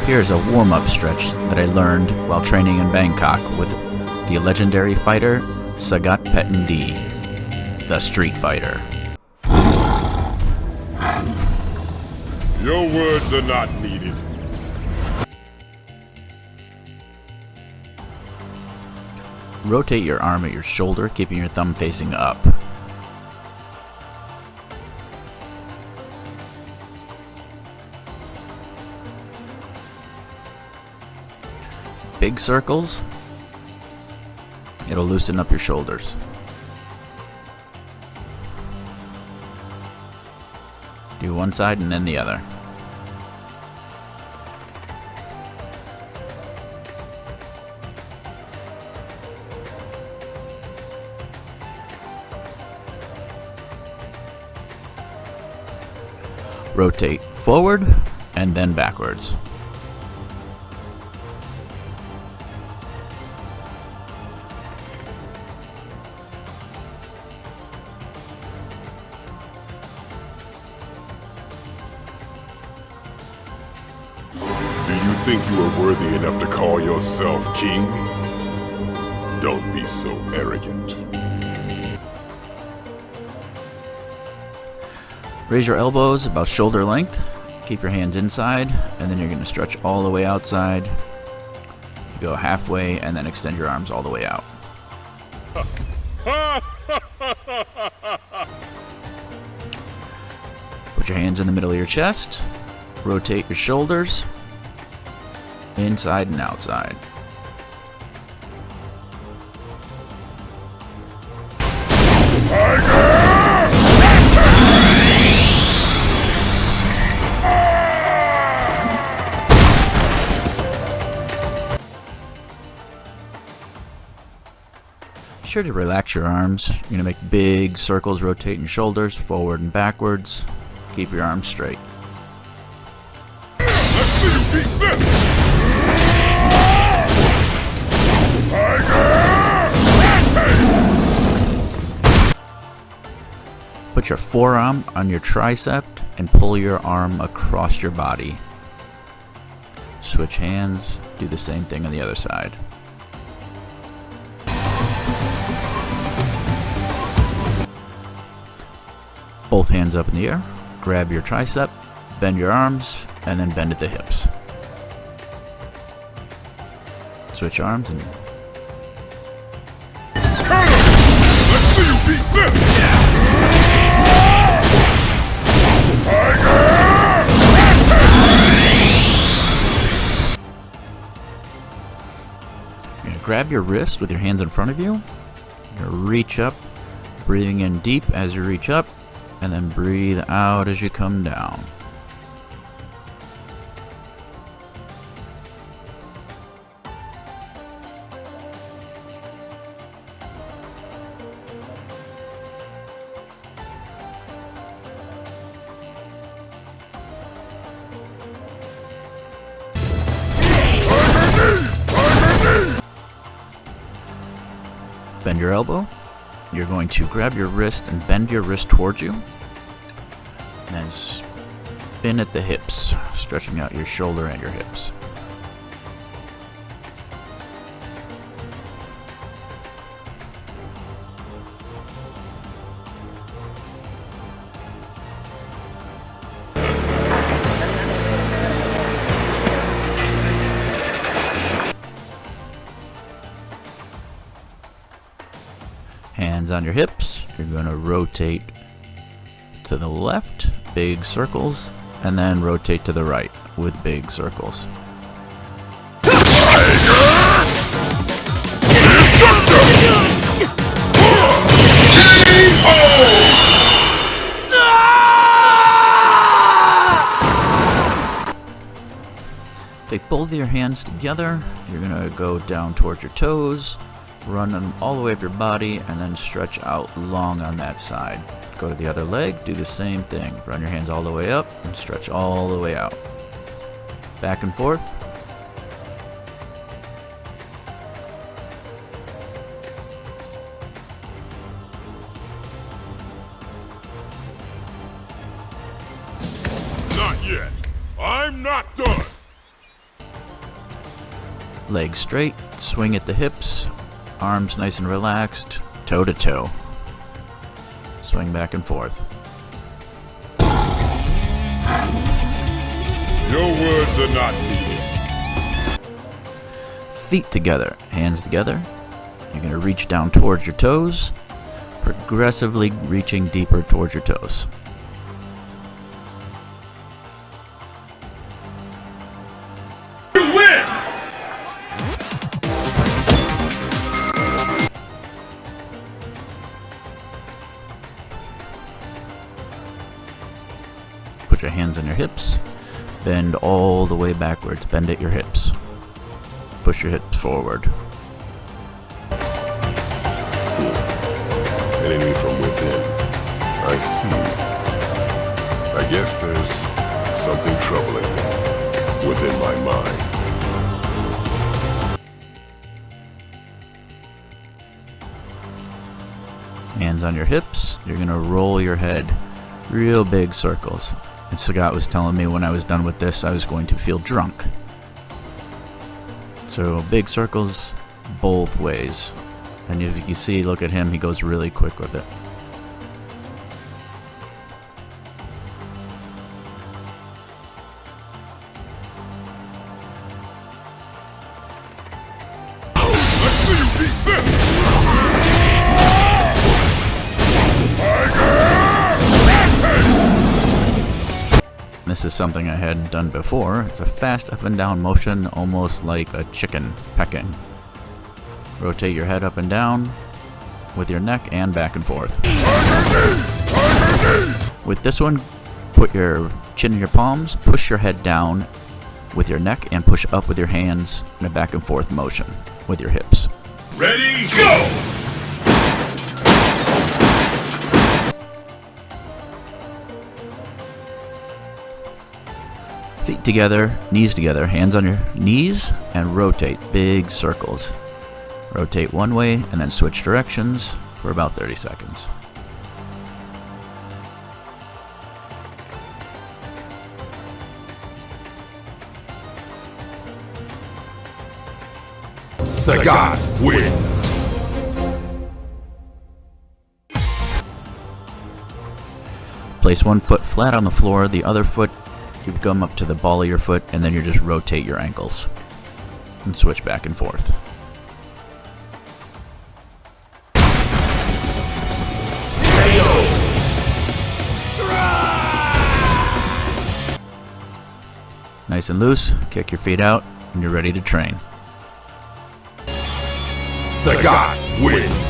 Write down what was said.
Here's a warm-up stretch that I learned while training in Bangkok with the legendary fighter Sagat Petchyindee, the Street Fighter. Your words are not needed. Rotate your arm at your shoulder, keeping your thumb facing up. Big circles, it'll loosen up your shoulders. Do one side and then the other. Rotate forward and then backwards. Do you think you are worthy enough to call yourself king? Don't be so arrogant. Raise your elbows about shoulder length. Keep your hands inside, and then you're going to stretch all the way outside. You go halfway, and then extend your arms all the way out. Put your hands in the middle of your chest. Rotate your shoulders, inside and outside. Be sure to relax your arms. You're going to make big circles, rotating your shoulders forward and backwards. Keep your arms straight. Let's see you beat this! Put your forearm on your tricep and pull your arm across your body. Switch hands, do the same thing on the other side. Both hands up in the air, grab your tricep, bend your arms, and then bend at the hips. Switch arms and... Let's see you beat this! You're going to grab your wrist with your hands in front of you. You're going to reach up, breathing in deep as you reach up, and then breathe out as you come down. Bend your elbow. You're going to grab your wrist and bend your wrist towards you. And then spin at the hips, stretching out your shoulder and your hips. Hands on your hips. You're going to rotate to the left, big circles, and then rotate to the right with big circles. Take both of your hands together. You're going to go down towards your toes. Run them all the way up your body and then stretch out long on that side. Go to the other leg, do the same thing. Run your hands all the way up and stretch all the way out. Back and forth. Not yet. I'm not done. Legs straight, swing at the hips, arms nice and relaxed, toe to toe. Swing back and forth. Your words are not needed. Feet together, hands together. You're going to reach down towards your toes, progressively reaching deeper towards your toes. You win! Put your hands on your hips. Bend all the way backwards. Bend at your hips. Push your hips forward. Enemy from within. I see. I guess there's something troubling within my mind. Hands on your hips. You're going to roll your head. Real big circles. And Sagat was telling me when I was done with this, I was going to feel drunk. So big circles both ways. And you see, look at him, he goes really quick with it. Let's see you beat this! This is something I hadn't done before. It's a fast up and down motion, almost like a chicken pecking. Rotate your head up and down with your neck and back and forth. With this one, put your chin in your palms, push your head down with your neck, and push up with your hands in a back and forth motion with your hips. Ready, go! Feet together, hands on your knees, and rotate big circles. Rotate one way and then switch directions for about 30 seconds. Sagat wins. Place one foot flat on the floor, the other foot you come up to the ball of your foot, and then you just rotate your ankles and switch back and forth. Nice and loose, kick your feet out, and you're ready to train. Sagat wins.